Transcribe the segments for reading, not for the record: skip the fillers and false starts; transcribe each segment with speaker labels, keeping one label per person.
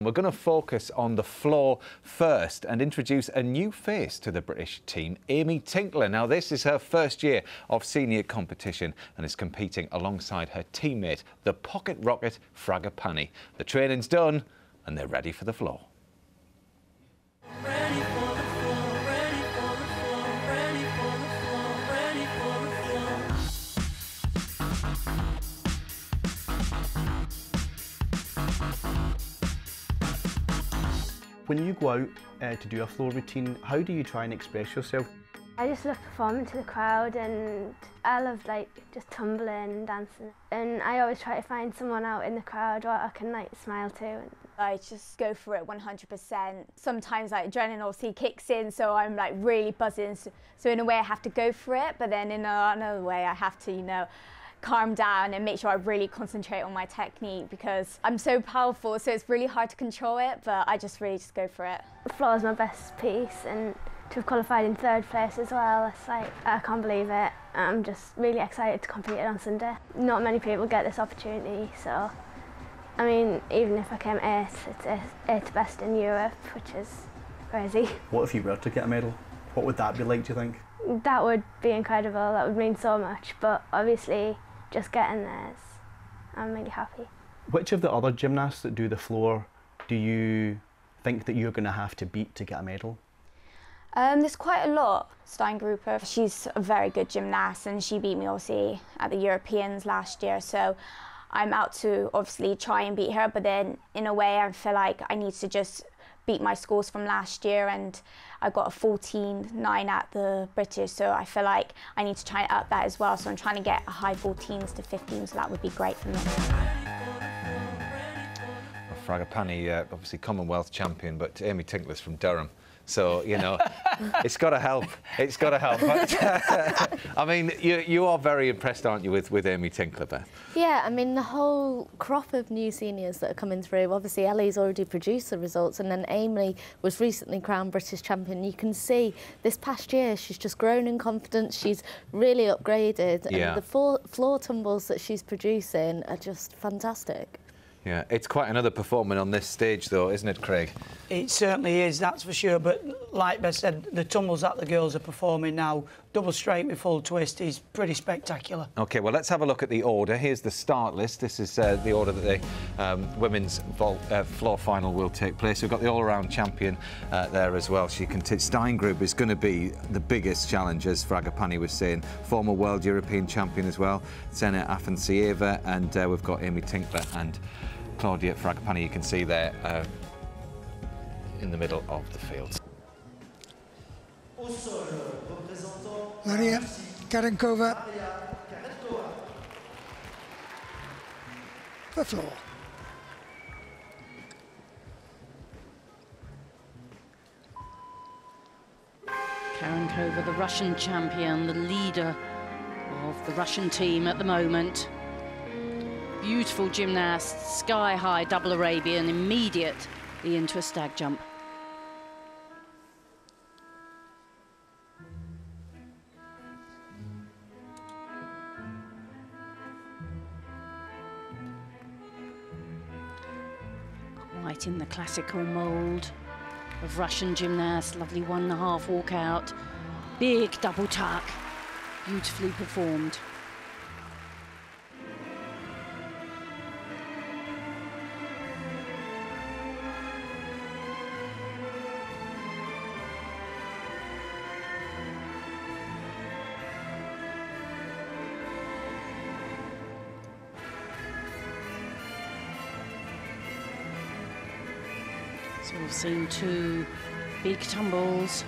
Speaker 1: We're going to focus on the floor first and introduce a new face to the British team, Amy Tinkler. Now, this is her first year of senior competition and is competing alongside her teammate, the pocket rocket Fragapane. The training's done and they're ready for the floor.
Speaker 2: When you go out to do a floor routine, how do you try and express yourself?
Speaker 3: I just love performing to the crowd, and I love just tumbling and dancing. And I always try to find someone out in the crowd where I can smile to.
Speaker 4: I just go for it 100%. Sometimes adrenaline obviously kicks in, so I'm really buzzing. So in a way I have to go for it, but then in another way I have to, calm down and make sure I really concentrate on my technique, because I'm so powerful, so it's really hard to control it, but I just really go for it.
Speaker 3: The floor is my best piece, and to have qualified in 3rd place as well, it's I can't believe it. I'm just really excited to compete on Sunday. Not many people get this opportunity, so I mean, even if I came 8th, it's 8th best in Europe, which is crazy. What
Speaker 2: if you were to get a medal? What would that be like, do you think?
Speaker 3: That would be incredible, that would mean so much, but obviously just getting there, I'm really happy.
Speaker 2: Which of the other gymnasts that do the floor do you think that you're going to have to beat to get a medal?
Speaker 4: There's quite a lot. Steingruber, she's a very good gymnast and she beat me obviously at the Europeans last year, so I'm out to obviously try and beat her, but then in a way I feel like I need to just beat my scores from last year, and I got a 14.9 at the British, so I feel like I need to try and up that as well, so I'm trying to get a high 14s to 15s, so that would be great for me.
Speaker 1: Fragapane, obviously Commonwealth champion, but Amy Tinkler's from Durham. So, it's got to help. It's got to help. But, I mean, you are very impressed, aren't you, with Amy Tinkler, Beth?
Speaker 5: Yeah, I mean, the whole crop of new seniors that are coming through, obviously Ellie's already produced the results, and then Amy was recently crowned British champion. You can see this past year she's just grown in confidence, she's really upgraded, and the floor tumbles that she's producing are just fantastic.
Speaker 1: Yeah, it's quite another performance on this stage, though, isn't it, Craig?
Speaker 6: It certainly is, that's for sure. But like Beth said, the tumbles that the girls are performing now, double straight with full twist, is pretty spectacular. OK, well, let's have a look at the order. Here's the start list. This is the order that the women's floor final will take place. We've got the all-around champion there as well. Steingruber is going to be the biggest challenge, as Fragapane was saying. Former world European champion as well, Zena Afansieva, and we've got Amy Tinkler and Claudia Fragapane, you can see there in the middle of the field.
Speaker 7: Maria Karenkova for floor.
Speaker 8: Karenkova, the Russian champion, the leader of the Russian team at the moment. Beautiful gymnast, sky-high double Arabian, immediately into a stag jump. Quite in the classical mould of Russian gymnast, lovely 1.5 walkout, big double tuck, beautifully performed. So we've seen 2 big tumbles.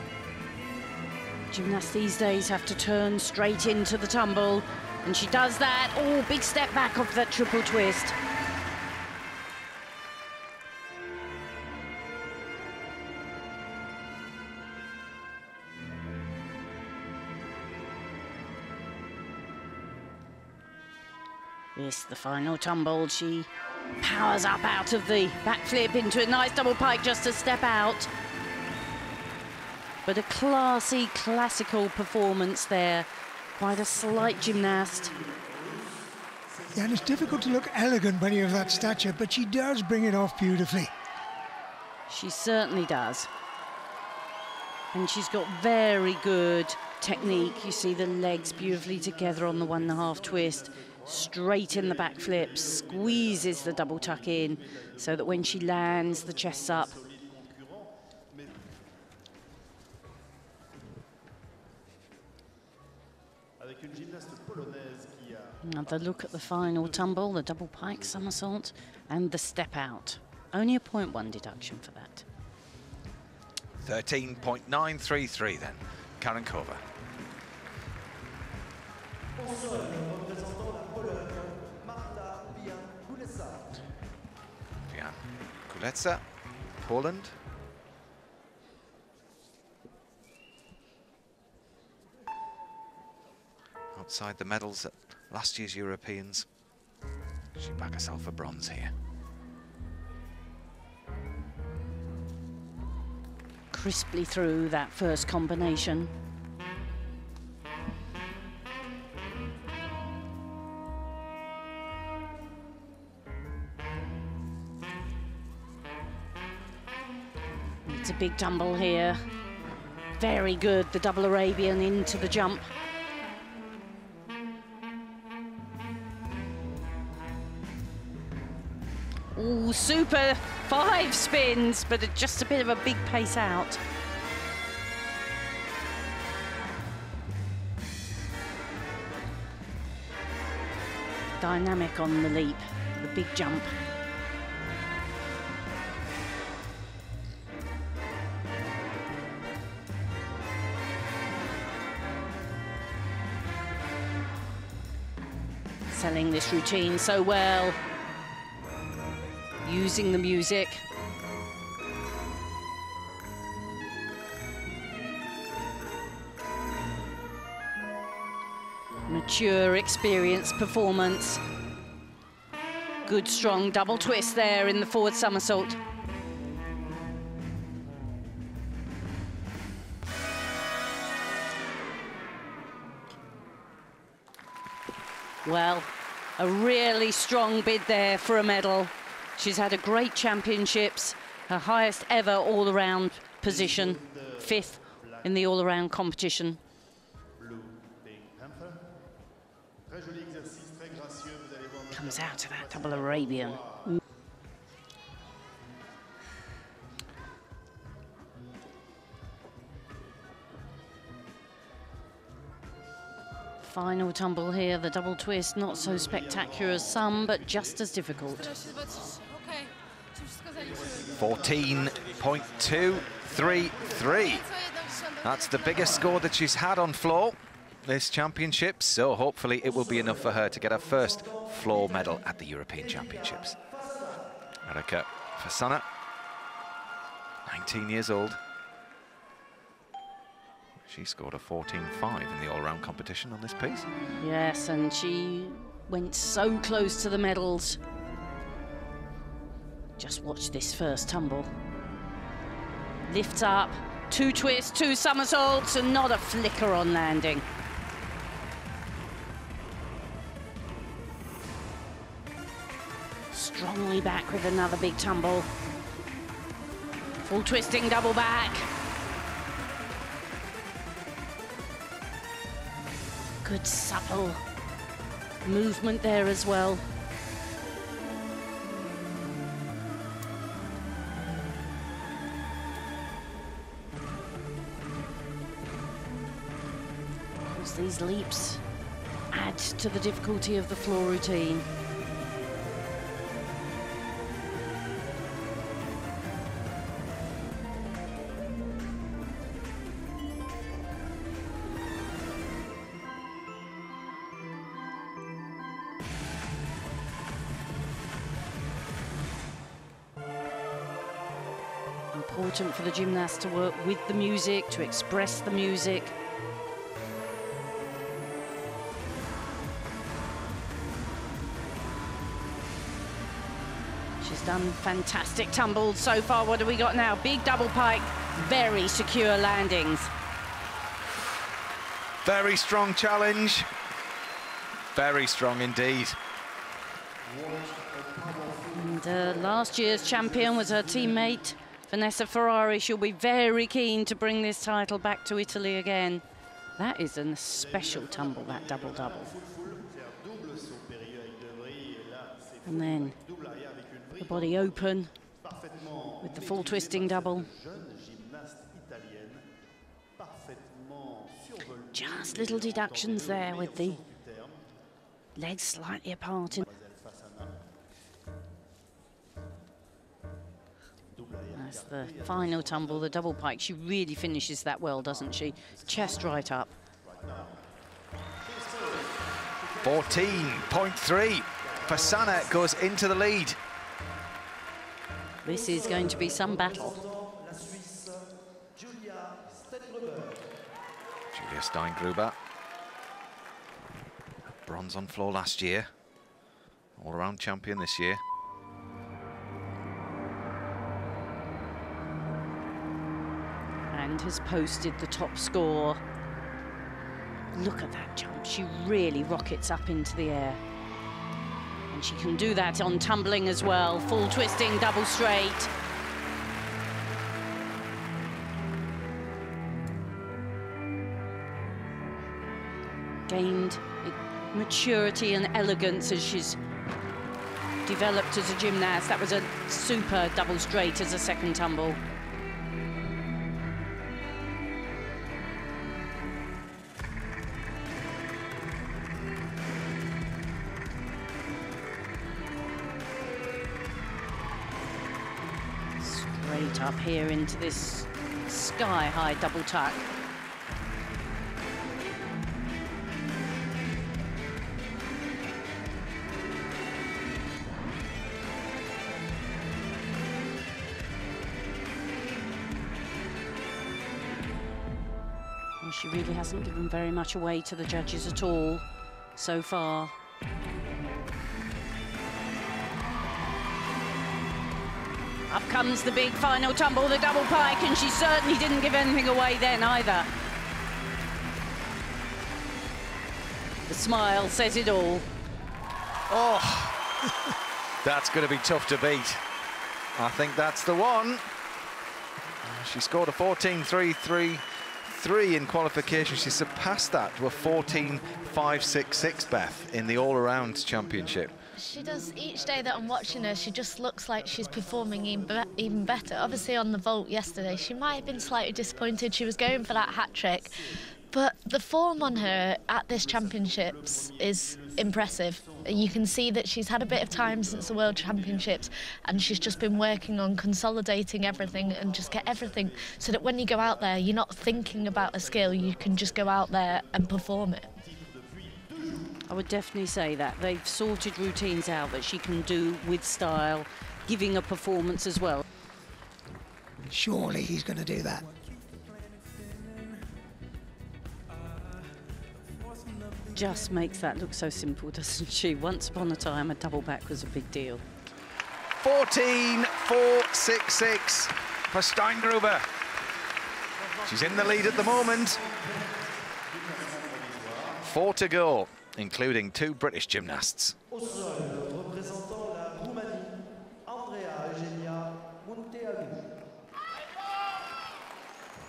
Speaker 8: Gymnasts these days have to turn straight into the tumble, and she does that. Oh, big step back off that triple twist. Yes, the final tumble, she powers up out of the backflip into a nice double pike just to step out. But a classy, classical performance there. Quite a slight gymnast.
Speaker 7: Yeah, and it's difficult to look elegant when you have that stature, but she does bring it off beautifully.
Speaker 8: She certainly does. And she's got very good technique. You see the legs beautifully together on the 1.5 twist, straight in the back flip, squeezes the double tuck in so that when she lands, the chest's up. Another look at the final tumble, the double pike somersault and the step out. Only a 0.1 deduction for that.
Speaker 1: 13.933 then, Karankova. Jan Kuletsa, Poland. Outside the medals at last year's Europeans. She'll back herself for bronze here.
Speaker 8: Crisply through that first combination. It's a big tumble here. Very good, the double Arabian into the jump. Ooh, super 5 spins, but just a bit of a big pace out. Dynamic on the leap, the big jump. Selling this routine so well. Using the music. Mature, experienced performance. Good, strong double twist there in the forward somersault. Well, a really strong bid there for a medal. She's had a great championships, her highest ever all-around position, 5th in the all-around competition. Comes out to that double Arabian. Final tumble here, the double twist, not so spectacular as some, but just as difficult.
Speaker 1: 14.233. That's the biggest score that she's had on floor this championship, so hopefully it will be enough for her to get her first floor medal at the European Championships. Erika Fasana, 19 years old. She scored a 14.5 in the all-round competition on this piece.
Speaker 8: Yes, and she went so close to the medals. Just watch this first tumble. Lifts up, 2 twists, 2 somersaults, and not a flicker on landing. Strongly back with another big tumble. Full twisting, double back. Good supple movement there as well. As these leaps add to the difficulty of the floor routine. Important for the gymnast to work with the music, to express the music. She's done fantastic tumbles so far. What do we got now? Big double pike, very secure landings.
Speaker 1: Very strong challenge. Very strong indeed.
Speaker 8: And last year's champion was her teammate Vanessa Ferrari, she'll be very keen to bring this title back to Italy again. That is a special tumble, that double-double. And then the body open with the full twisting double. Just little deductions there with the legs slightly apart. That's the final tumble, the double pike. She really finishes that well, doesn't she? Chest right up.
Speaker 1: 14.3. Fasana goes into the lead.
Speaker 8: This is going to be some battle.
Speaker 1: Julia Steingruber. Bronze on floor last year. All-around champion this year.
Speaker 8: And has posted the top score. Look at that jump. She really rockets up into the air. And she can do that on tumbling as well. Full twisting, double straight. Gained maturity and elegance as she's developed as a gymnast. That was a super double straight as a second tumble. Straight up here into this sky-high double tuck. Well, she really hasn't given very much away to the judges at all so far. Up comes the big final tumble, the double pike, and she certainly didn't give anything away then either. The smile says it all.
Speaker 1: Oh, that's going to be tough to beat. I think that's the one. She scored a 14.333 in qualification. She surpassed that to a 14.566, Beth, in the all-around championship.
Speaker 5: She does. Each day that I'm watching her, she just looks like she's performing even better. Obviously on the vault yesterday, she might have been slightly disappointed. She was going for that hat-trick. But the form on her at this championships is impressive. You can see that she's had a bit of time since the World Championships, and she's just been working on consolidating everything and just get everything so that when you go out there, you're not thinking about a skill, you can just go out there and perform it.
Speaker 8: I would definitely say that. They've sorted routines out that she can do with style, giving a performance as well.
Speaker 7: Surely he's going to do that.
Speaker 8: Just makes that look so simple, doesn't she? Once upon a time, a double back was a big deal.
Speaker 1: 14.466 for Steingruber. She's in the lead at the moment. 4 to go, including 2 British gymnasts.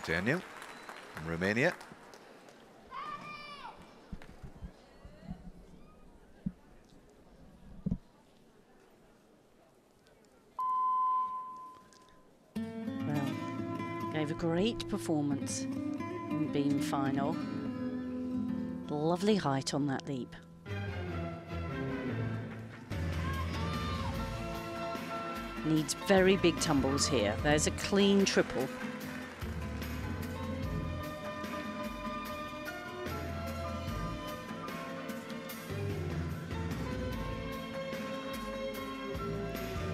Speaker 1: Daniel from Romania.
Speaker 8: Gave a great performance in beam final. Lovely height on that leap. Needs very big tumbles here. There's a clean triple.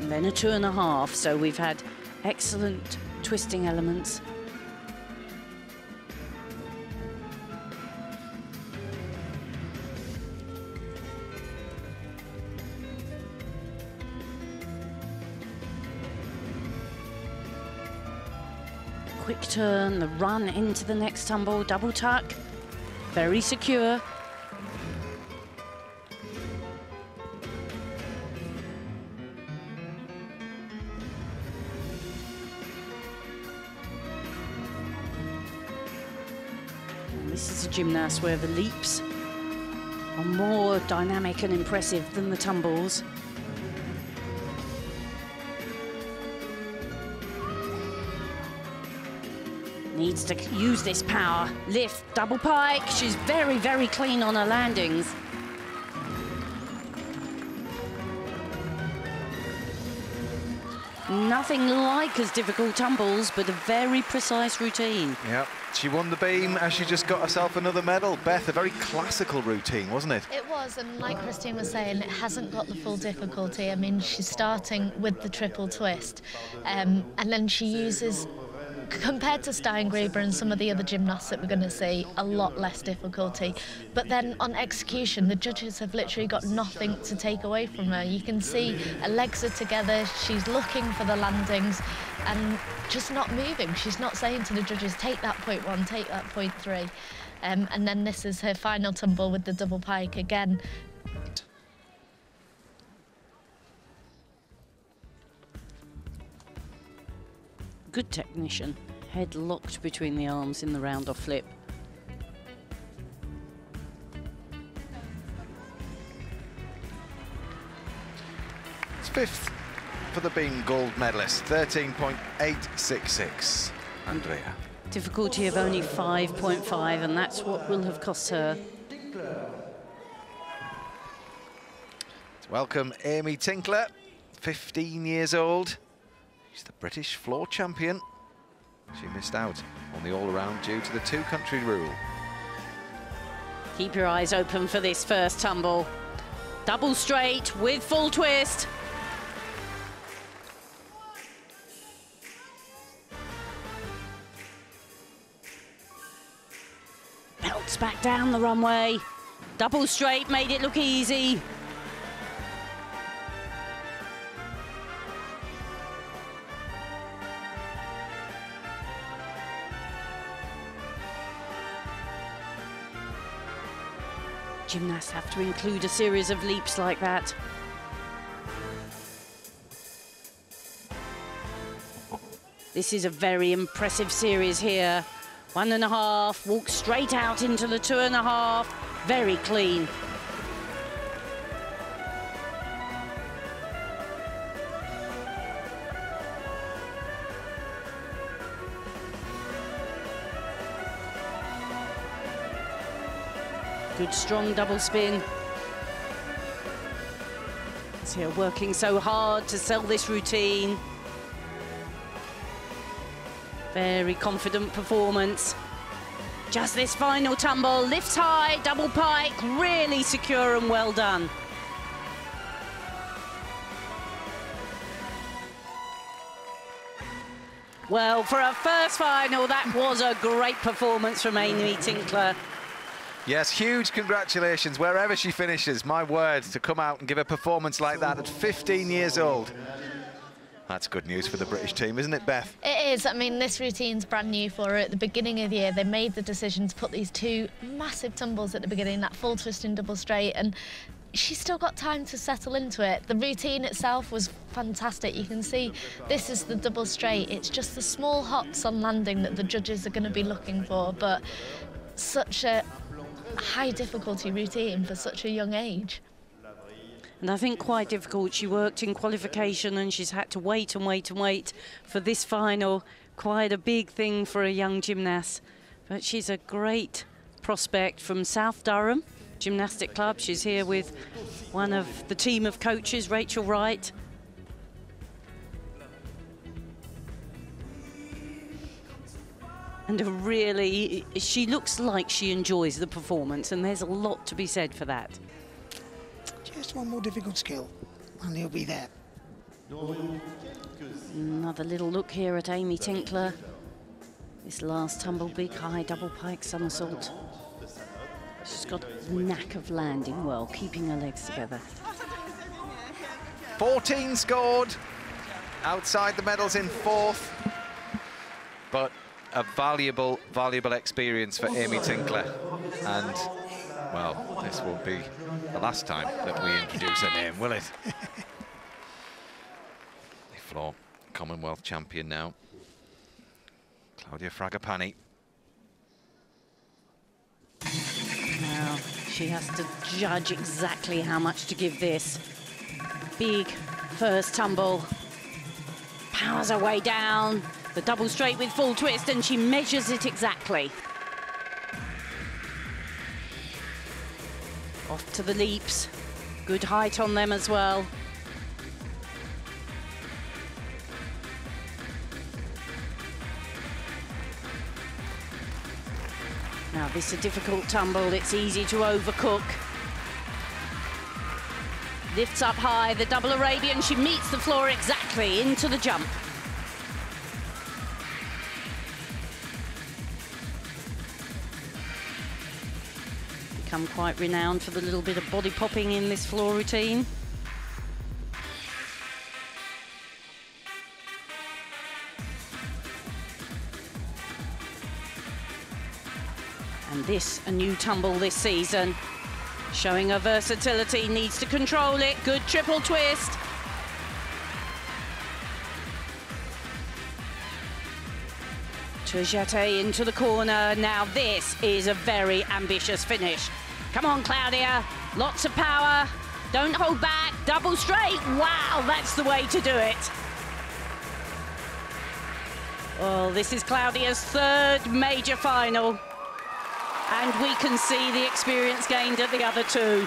Speaker 8: And then a 2.5, so we've had excellent twisting elements. Quick turn, the run into the next tumble, double tuck, very secure. This is a gymnast where the leaps are more dynamic and impressive than the tumbles. Needs to use this power. Lift, double pike. She's very, very clean on her landings. Nothing like as difficult tumbles, but a very precise routine.
Speaker 1: Yep, she won the beam and she just got herself another medal. Beth, a very classical routine, wasn't it?
Speaker 5: It was, and like Christine was saying, it hasn't got the full difficulty. I mean, she's starting with the triple twist, and then she uses, compared to Steingruber and some of the other gymnasts that we're going to see, a lot less difficulty. But then on execution, the judges have literally got nothing to take away from her. You can see her legs are together, she's looking for the landings and just not moving. She's not saying to the judges, take that point 1, take that point 3. And then this is her final tumble with the double pike again.
Speaker 8: Good technician. Head locked between the arms in the round-off flip.
Speaker 1: It's 5th for the beam gold medalist, 13.866. Andrea.
Speaker 8: Difficulty of only 5.5, and that's what will have cost her.
Speaker 1: Let's welcome Amy Tinkler, 15 years old. She's the British floor champion. She missed out on the all-around due to the two-country rule.
Speaker 8: Keep your eyes open for this first tumble. Double straight with full twist. Belts back down the runway. Double straight made it look easy. Gymnasts have to include a series of leaps like that. This is a very impressive series here. 1.5, walk straight out into the 2.5, very clean. Good strong double spin. See her working so hard to sell this routine. Very confident performance. Just this final tumble, lifts high, double pike, really secure and well done. Well, for a first final, that was a great performance from Amy Tinkler.
Speaker 1: Yes, huge congratulations wherever she finishes. My word, to come out and give a performance like that at 15 years old. That's good news for the British team, isn't it, Beth?
Speaker 5: It is. I mean, this routine's brand new for her. At the beginning of the year, they made the decision to put these 2 massive tumbles at the beginning, that full twist and double straight, and she's still got time to settle into it. The routine itself was fantastic. You can see this is the double straight. It's just the small hops on landing that the judges are going to be looking for, but such a high difficulty routine for such a young age.
Speaker 8: And I think quite difficult. She worked in qualification and she's had to wait and wait and wait for this final. Quite a big thing for a young gymnast. But she's a great prospect from South Durham Gymnastic Club. She's here with one of the team of coaches, Rachel Wright. And really, she looks like she enjoys the performance, and there's a lot to be said for that.
Speaker 7: Just one more difficult skill, and he'll be there.
Speaker 8: Another little look here at Amy Tinkler. This last tumble, big high double pike somersault. She's got a knack of landing well, keeping her legs together.
Speaker 1: 14 scored, outside the medals in 4th, but a valuable, valuable experience for Amy Tinkler. And, well, this won't be the last time that we introduce her name, will it? The floor Commonwealth champion now, Claudia Fragapane.
Speaker 8: She has to judge exactly how much to give this. Big first tumble. Powers her way down. The double straight with full twist, and she measures it exactly. Off to the leaps. Good height on them as well. Now this is a difficult tumble, it's easy to overcook. Lifts up high, the double Arabian, she meets the floor exactly into the jump. Become quite renowned for the little bit of body popping in this floor routine. And this, a new tumble this season. Showing her versatility, needs to control it. Good triple twist. To Jate into the corner. Now this is a very ambitious finish. Come on, Claudia. Lots of power. Don't hold back. Double straight. Wow, that's the way to do it. Well, this is Claudia's third major final. And we can see the experience gained at the other two.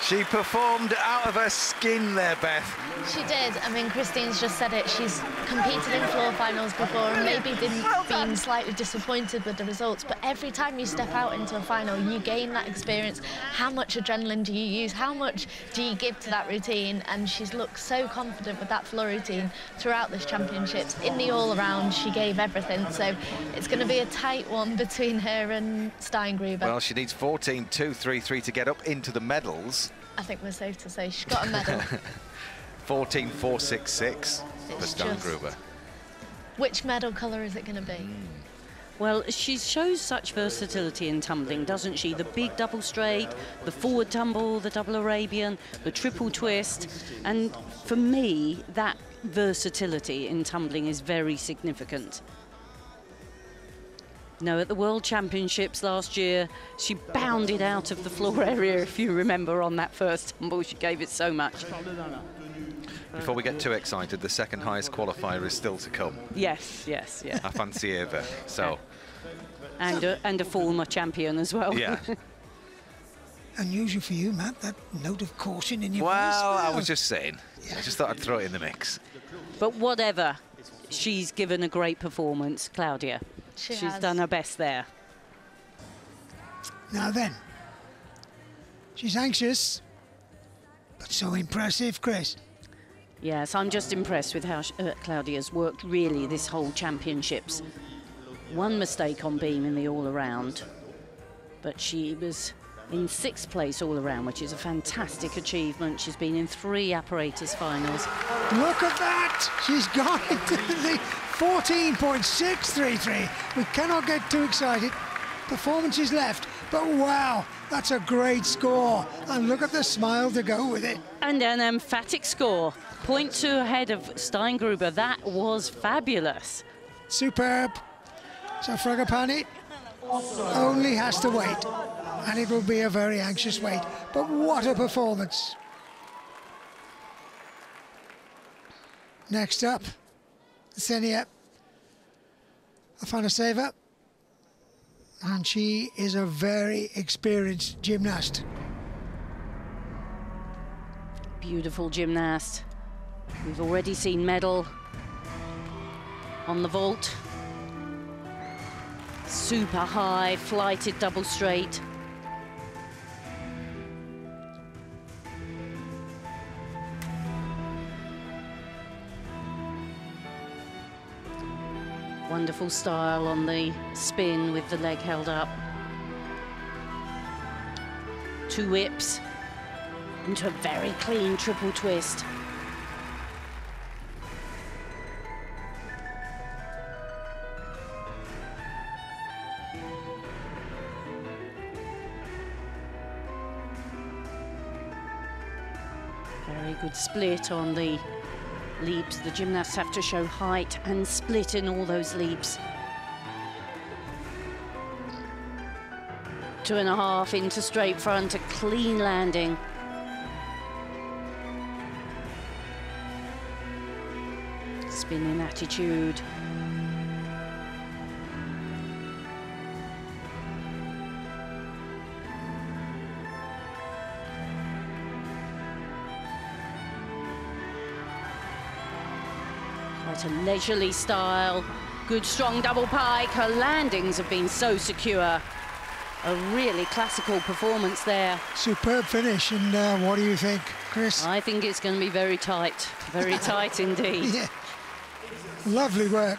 Speaker 1: She performed out of her skin there, Beth.
Speaker 5: She did. I mean, Christine's just said it. She's competed in floor finals before and maybe been slightly disappointed with the results. But every time you step out into a final, you gain that experience. How much adrenaline do you use? How much do you give to that routine? And she's looked so confident with that floor routine throughout this championships. In the all-around, she gave everything. So it's going to be a tight one between her and Steingruber.
Speaker 1: Well, she needs 14.233 to get up into the medals.
Speaker 5: I think we're safe to say she's got a medal.
Speaker 1: 14.466 for Steingruber.
Speaker 5: Which medal colour is it going to be?
Speaker 8: Well, she shows such versatility in tumbling, doesn't she? The big double straight, the forward tumble, the double Arabian, the triple twist. And for me, that versatility in tumbling is very significant. No, at the World Championships last year, she bounded out of the floor area, if you remember, on that first tumble. She gave it so much.
Speaker 1: Before we get too excited, the second highest qualifier is still to come.
Speaker 8: Yes, yes, yeah.
Speaker 1: Afansieva, so.
Speaker 8: And a former champion as well.
Speaker 1: Yeah.
Speaker 7: Unusual for you, Matt, that note of caution in your voice.
Speaker 1: Well, I was just saying. Yeah. I just thought I'd throw it in the mix.
Speaker 8: But whatever, she's given a great performance, Claudia. She's done her best there.
Speaker 7: Now then, she's anxious, but so impressive, Chris.
Speaker 8: Yes, I'm just impressed with how Claudia's worked really this whole championships. One mistake on beam in the all-around, but she was in 6th place all-around, which is a fantastic achievement. She's been in 3 apparatus finals.
Speaker 7: Look at that! She's gone into the 14.633. We cannot get too excited. Performance is left, but wow, that's a great score. And look at the smile to go with it.
Speaker 8: And an emphatic score. 0.2 ahead of Steingruber. That was fabulous.
Speaker 7: Superb. So Fragapane only has to wait. And it will be a very anxious wait. But what a performance. Next up, Ksenia Afanasieva. And she is a very experienced gymnast.
Speaker 8: Beautiful gymnast. We've already seen medal on the vault. Super high, flighted double straight. Wonderful style on the spin with the leg held up. 2 whips into a very clean triple twist. Very good split on the leaps. The gymnasts have to show height and split in all those leaps. 2.5 into straight front, a clean landing. Spinning attitude. Quite a leisurely style. Good strong double pike. Her landings have been so secure. A really classical performance there.
Speaker 7: Superb finish, and what do you think, Chris?
Speaker 8: I think it's going to be very tight. Very tight indeed.
Speaker 7: Yeah. Lovely work.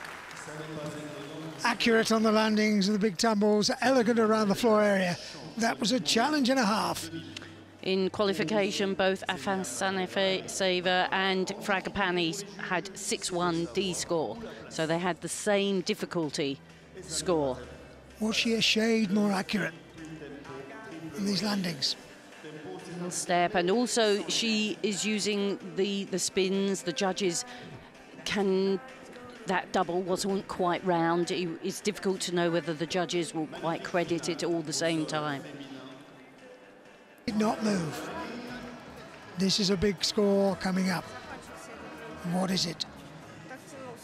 Speaker 7: Accurate on the landings and the big tumbles, elegant around the floor area. That was a challenge and a half.
Speaker 8: In qualification, both Afanaseva and Fragapane had 6-1 D score, so they had the same difficulty score.
Speaker 7: Was she a shade more accurate in these landings?
Speaker 8: Step, and also she is using the spins. The judges can. That double wasn't quite round. It's difficult to know whether the judges will quite credit it all the same time.
Speaker 7: Did not move. This is a big score coming up. What is it?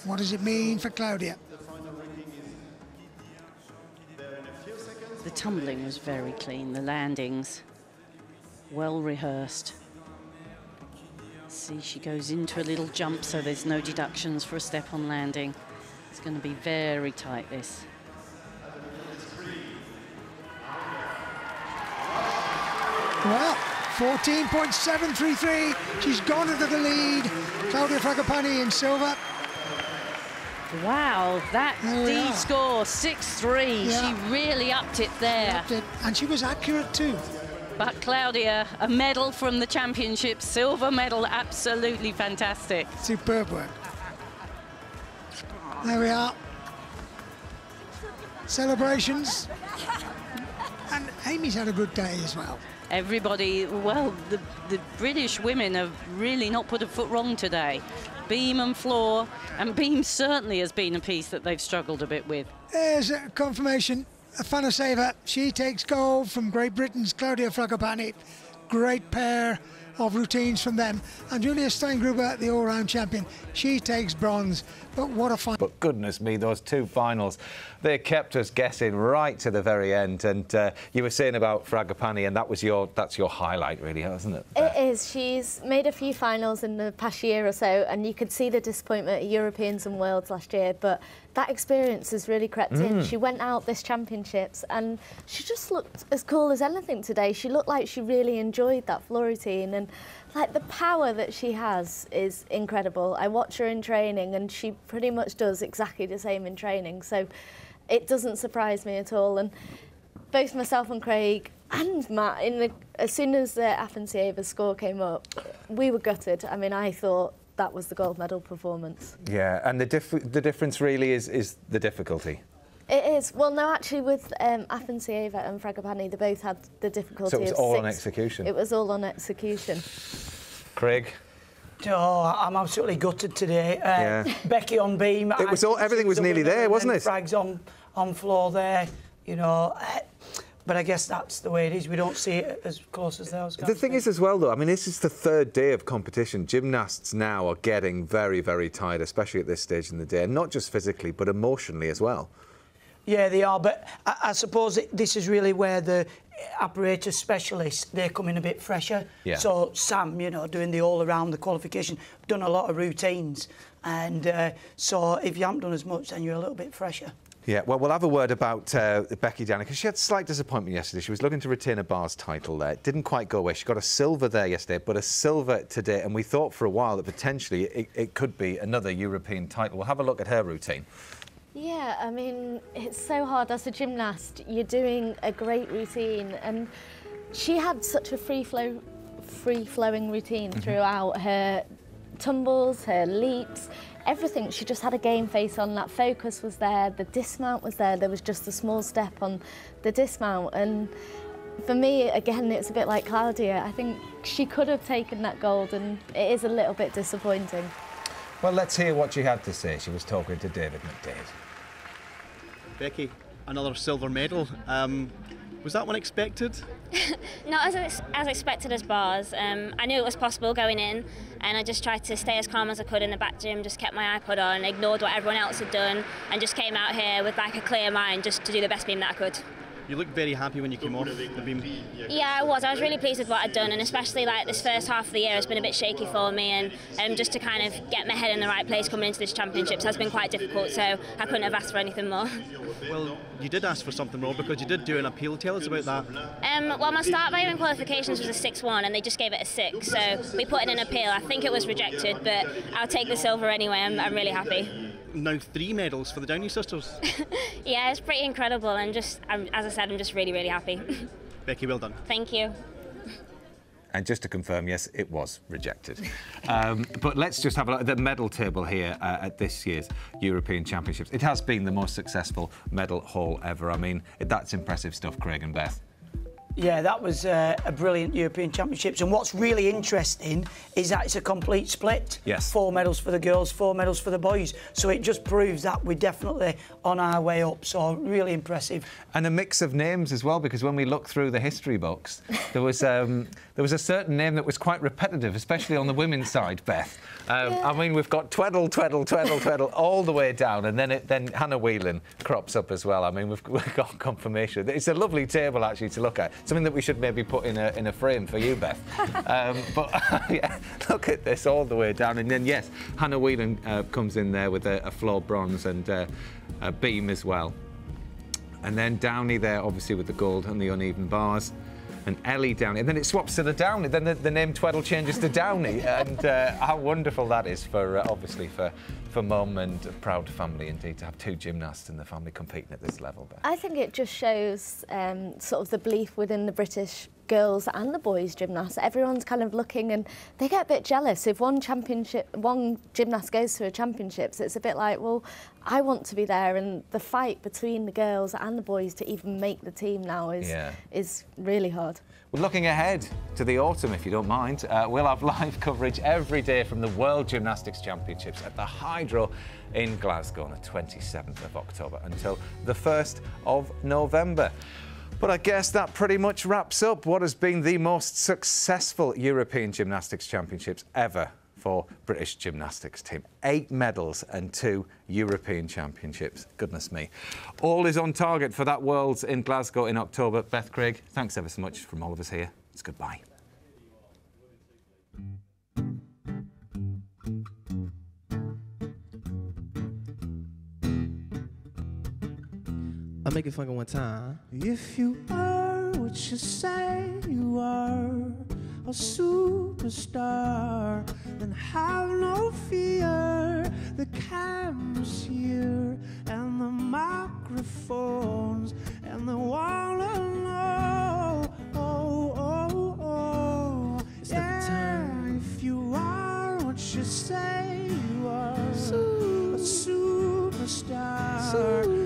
Speaker 7: What does it mean for Claudia?
Speaker 8: The tumbling was very clean, the landings well rehearsed. See, she goes into a little jump, so there's no deductions for a step on landing. It's going to be very tight, this.
Speaker 7: Well, 14.733. She's gone into the lead. Claudia Fragapane in silver.
Speaker 8: Wow, that D score, 6-3. Yeah. She really upped it there.
Speaker 7: And she was accurate too.
Speaker 8: But Claudia, a medal from the championship, silver medal, absolutely fantastic.
Speaker 7: Superb work. There we are. Celebrations. And Amy's had a good day as well.
Speaker 8: Everybody, well, the British women have really not put a foot wrong today. Beam and floor, and beam certainly has been a piece that they've struggled a bit with.
Speaker 7: There's a confirmation. Afanaseva, she takes gold from Great Britain's Claudia Fragapane. Great pair of routines from them. And Julia Steingruber, the all-round champion, she takes bronze. But what a fight.
Speaker 1: But goodness me, those two finals, they kept us guessing right to the very end. And you were saying about Fragapane, and that's your highlight, really, isn't it?
Speaker 5: It is. She's made a few finals in the past year or so, and you could see the disappointment at Europeans and Worlds last year, but that experience has really crept in. She went out this championships and she just looked as cool as anything today. She looked like she really enjoyed that floor routine, and like the power that she has is incredible. I watch her in training and she pretty much does exactly the same in training, so it doesn't surprise me at all. And both myself and Craig and Matt, as soon as the Afanasieva's score came up, we were gutted. I mean, I thought that was the gold medal performance.
Speaker 1: Yeah, and the difference really is the difficulty.
Speaker 5: It is. Well, no, actually, with Afanasieva and Fragapane, they both had the difficulty.
Speaker 1: So it was all on execution.
Speaker 5: It was all on execution.
Speaker 1: Craig?
Speaker 6: Oh, I'm absolutely gutted today. Becky on beam.
Speaker 1: It was all. Everything was nearly there, wasn't it?
Speaker 6: Frags on floor there. You know. But I guess that's the way it is. We don't see it as close as those guys.
Speaker 1: The thing is as well, though, I mean, this is the third day of competition. Gymnasts now are getting very, very tired, especially at this stage in the day, and not just physically, but emotionally as well.
Speaker 6: Yeah, they are, but I suppose this is really where the apparatus specialists, they come in a bit fresher.
Speaker 1: Yeah.
Speaker 6: So Sam, you know, doing the all-around, the qualification, done a lot of routines. And so if you haven't done as much, then you're a little bit fresher.
Speaker 1: Yeah, well, we'll have a word about Becky Danica, because she had slight disappointment yesterday. She was looking to retain a bars title there. It didn't quite go away. She got a silver there yesterday, but a silver today. And we thought for a while that potentially it could be another European title. We'll have a look at her routine.
Speaker 5: Yeah, I mean, it's so hard as a gymnast. You're doing a great routine, and she had such a free-flowing routine throughout. Her tumbles, her leaps, everything. She just had a game face on. That focus was there, the dismount was there. There was just a small step on the dismount, and for me, again, it's a bit like Claudia. I think she could have taken that gold, and it is a little bit disappointing.
Speaker 1: Well, let's hear what she had to say. She was talking to David McDade.
Speaker 2: Becky, another silver medal.
Speaker 9: Was that one expected?
Speaker 10: Not as expected as bars. I knew it was possible going in, and I just tried to stay as calm as I could in the back gym, just kept my iPod on, ignored what everyone else had done, and just came out here with like a clear mind just to do the best beam that I could.
Speaker 9: You looked very happy when you came off the beam.
Speaker 10: Yeah, I was. I was really pleased with what I'd done, and especially like this first half of the year has been a bit shaky for me, and just to kind of get my head in the right place coming into this championships has been quite difficult, so I couldn't have asked for anything more.
Speaker 9: Well, you did ask for something more because you did do an appeal. Tell us about that.
Speaker 10: Well, my start value in qualifications was a 6-1, and they just gave it a 6, so we put in an appeal. I think it was rejected, but I'll take the silver anyway. I'm really happy.
Speaker 9: Now 3 medals for the Downey sisters.
Speaker 10: Yeah, it's pretty incredible, and as I said, I'm just really, really happy.
Speaker 9: Becky, well done.
Speaker 10: Thank you.
Speaker 1: And just to confirm, yes, it was rejected. But let's just have a look at the medal table here at this year's European Championships. It has been the most successful medal haul ever. I mean, that's impressive stuff, Craig and Beth.
Speaker 6: Yeah, that was a brilliant European Championships, and what's really interesting is that it's a complete split.
Speaker 1: Yes.
Speaker 6: 4 medals for the girls, 4 medals for the boys. So it just proves that we're definitely on our way up. So really impressive.
Speaker 1: And a mix of names as well, because when we look through the history books, there was a certain name that was quite repetitive, especially on the women's side, Beth. I mean, we've got Tweddle, Tweddle, Tweddle, Tweddle all the way down, and then Hannah Whelan crops up as well. I mean, we've got confirmation. It's a lovely table actually to look at. Something that we should maybe put in a frame for you, Beth. But yeah, look at this all the way down, and then yes, Hannah Whelan comes in there with a floor bronze and a beam as well. And then Downey there, obviously with the gold and the uneven bars. And Ellie Downey, and then it swaps to the Downey. Then the name Tweddle changes to Downey, and how wonderful that is for obviously for Mum, and a proud family indeed to have 2 gymnasts in the family competing at this level.
Speaker 5: I think it just shows sort of the belief within the British girls and the boys gymnasts. Everyone's kind of looking, and they get a bit jealous if one gymnast goes to a championships. It's a bit like, well, I want to be there, and the fight between the girls and the boys to even make the team now is really hard.
Speaker 1: We're looking ahead to the autumn, if you don't mind. We'll have live coverage every day from the World Gymnastics Championships at the Hydro in Glasgow on the 27th of October until the 1st of November. But I guess that pretty much wraps up what has been the most successful European Gymnastics Championships ever for British gymnastics team. 8 medals and 2 European Championships. Goodness me. All is on target for that Worlds in Glasgow in October. Beth, Craig, thanks ever so much from all of us here. It's goodbye.
Speaker 11: I'll make it funky one time. If you are what you say you are, a superstar, then have no fear. The camera's here, and the microphones, and they wanna know. Oh, oh, oh. Yeah, if you are what you say you are, a superstar.